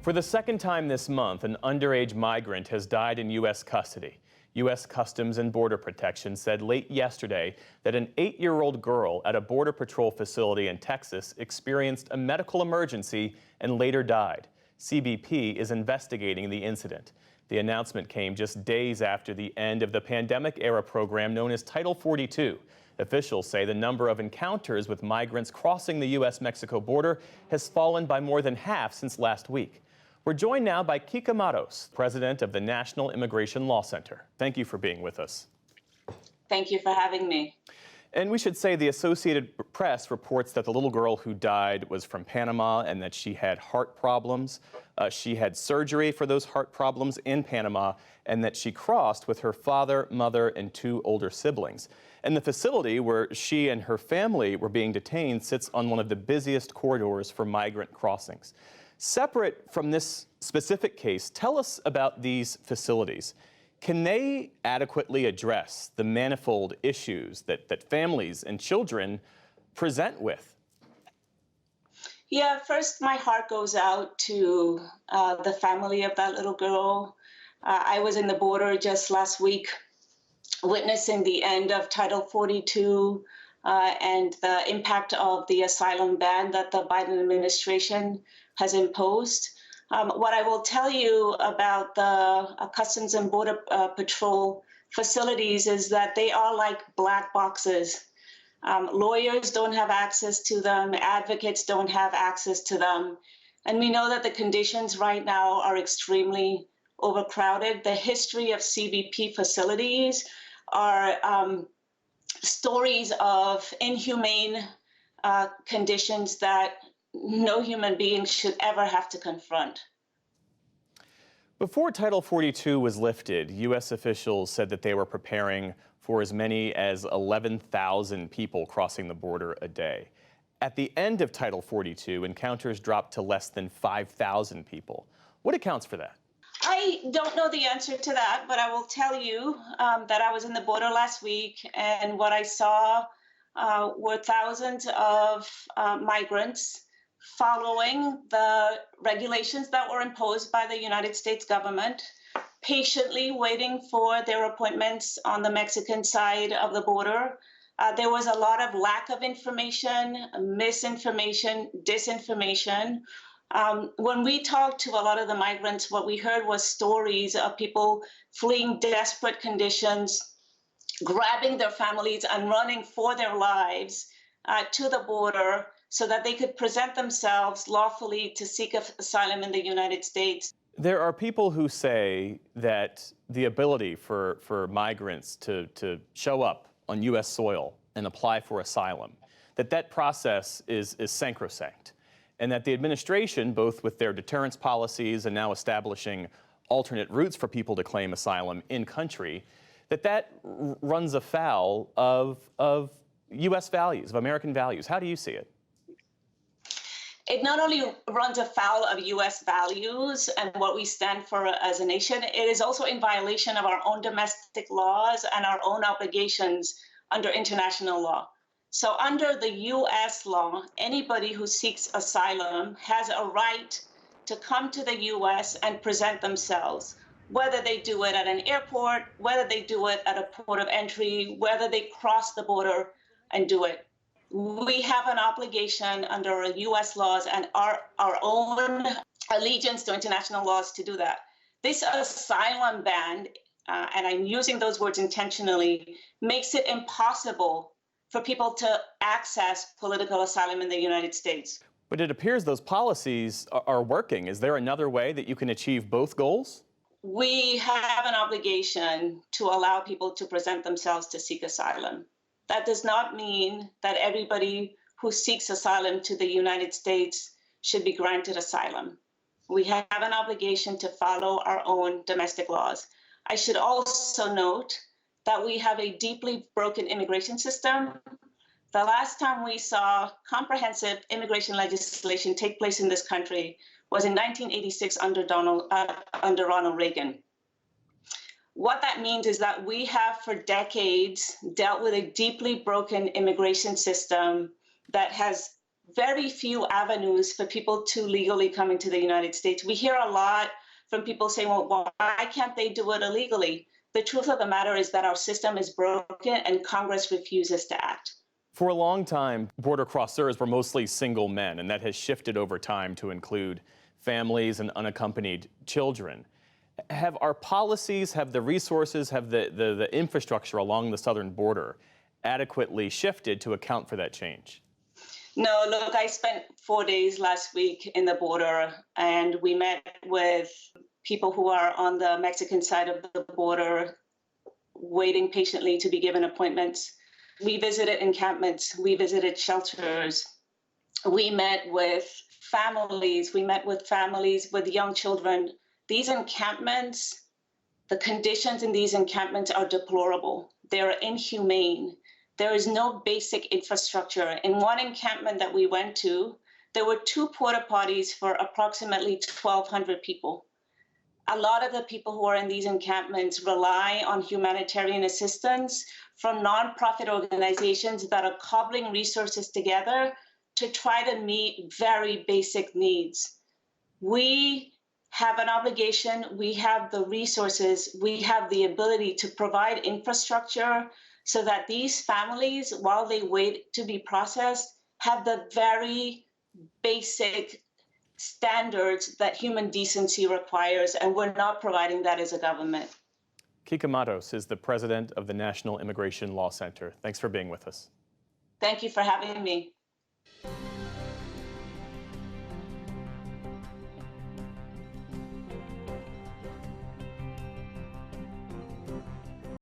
For the second time this month, an underage migrant has died in U.S. custody. U.S. Customs and Border Protection said late yesterday that an 8-year-old girl at a Border Patrol facility in Texas experienced a medical emergency and later died. CBP is investigating the incident. The announcement came just days after the end of the pandemic-era program known as Title 42. Officials say the number of encounters with migrants crossing the U.S.-Mexico border has fallen by more than half since last week. We're joined now by Kika Matos, president of the National Immigration Law Center. Thank you for being with us. Thank you for having me. And we should say the Associated Press reports that the little girl who died was from Panama and that she had heart problems. She had surgery for those heart problems in Panama, and that she crossed with her father, mother, and 2 older siblings. And the facility where she and her family were being detained sits on one of the busiest corridors for migrant crossings. Separate from this specific case, tell us about these facilities. Can they adequately address the manifold issues that families and children present with? Yeah, first, my heart goes out to the family of that little girl. I was in the border just last week witnessing the end of Title 42 and the impact of the asylum ban that the Biden administration has imposed. What I will tell you about the Customs and Border Patrol facilities is that they are like black boxes. Lawyers don't have access to them, advocates don't have access to them. And we know that the conditions right now are extremely overcrowded. The history of CBP facilities are stories of inhumane conditions that no human being should ever have to confront. Before Title 42 was lifted, U.S. officials said that they were preparing for as many as 11,000 people crossing the border a day. At the end of Title 42, encounters dropped to less than 5,000 people. What accounts for that? I don't know the answer to that, but I will tell you that I was in the border last week, and what I saw were thousands of migrants following the regulations that were imposed by the United States government, patiently waiting for their appointments on the Mexican side of the border. There was a lot of lack of information, misinformation, disinformation. When we talked to a lot of the migrants, what we heard was stories of people fleeing desperate conditions, grabbing their families and running for their lives to the border so that they could present themselves lawfully to seek asylum in the United States. There are people who say that the ability for migrants to show up on U.S. soil and apply for asylum, that process is sacrosanct, and that the administration, both with their deterrence policies and now establishing alternate routes for people to claim asylum in country, that runs afoul of U.S. values, of American values. How do you see it? It not only runs afoul of U.S. values and what we stand for as a nation, it is also in violation of our own domestic laws and our own obligations under international law. So under the U.S. law, anybody who seeks asylum has a right to come to the U.S. and present themselves, whether they do it at an airport, whether they do it at a port of entry, whether they cross the border and do it. We have an obligation under U.S. laws and our own allegiance to international laws to do that. This asylum ban, and I'm using those words intentionally, makes it impossible for people to access political asylum in the United States. But it appears those policies are working. Is there another way that you can achieve both goals? We have an obligation to allow people to present themselves to seek asylum. That does not mean that everybody who seeks asylum to the United States should be granted asylum. We have an obligation to follow our own domestic laws. I should also note that we have a deeply broken immigration system. The last time we saw comprehensive immigration legislation take place in this country was in 1986 under Ronald Reagan. What that means is that we have for decades dealt with a deeply broken immigration system that has very few avenues for people to legally come into the United States. We hear a lot from people saying, well, why can't they do it illegally? The truth of the matter is that our system is broken and Congress refuses to act. For a long time, border crossers were mostly single men, and that has shifted over time to include families and unaccompanied children. Have our policies, have the resources, have the infrastructure along the southern border adequately shifted to account for that change? No, look, I spent 4 days last week in the border, and we met with people who are on the Mexican side of the border, waiting patiently to be given appointments. We visited encampments, we visited shelters, we met with families, with young children. These encampments, the conditions in these encampments are deplorable. They're inhumane. There is no basic infrastructure. In one encampment that we went to, there were 2 porta potties for approximately 1,200 people. A lot of the people who are in these encampments rely on humanitarian assistance from nonprofit organizations that are cobbling resources together to try to meet very basic needs. We have an obligation, we have the resources, we have the ability to provide infrastructure so that these families, while they wait to be processed, have the very basic standards that human decency requires, and we're not providing that as a government. Kika Matos is the president of the National Immigration Law Center. Thanks for being with us. Thank you for having me.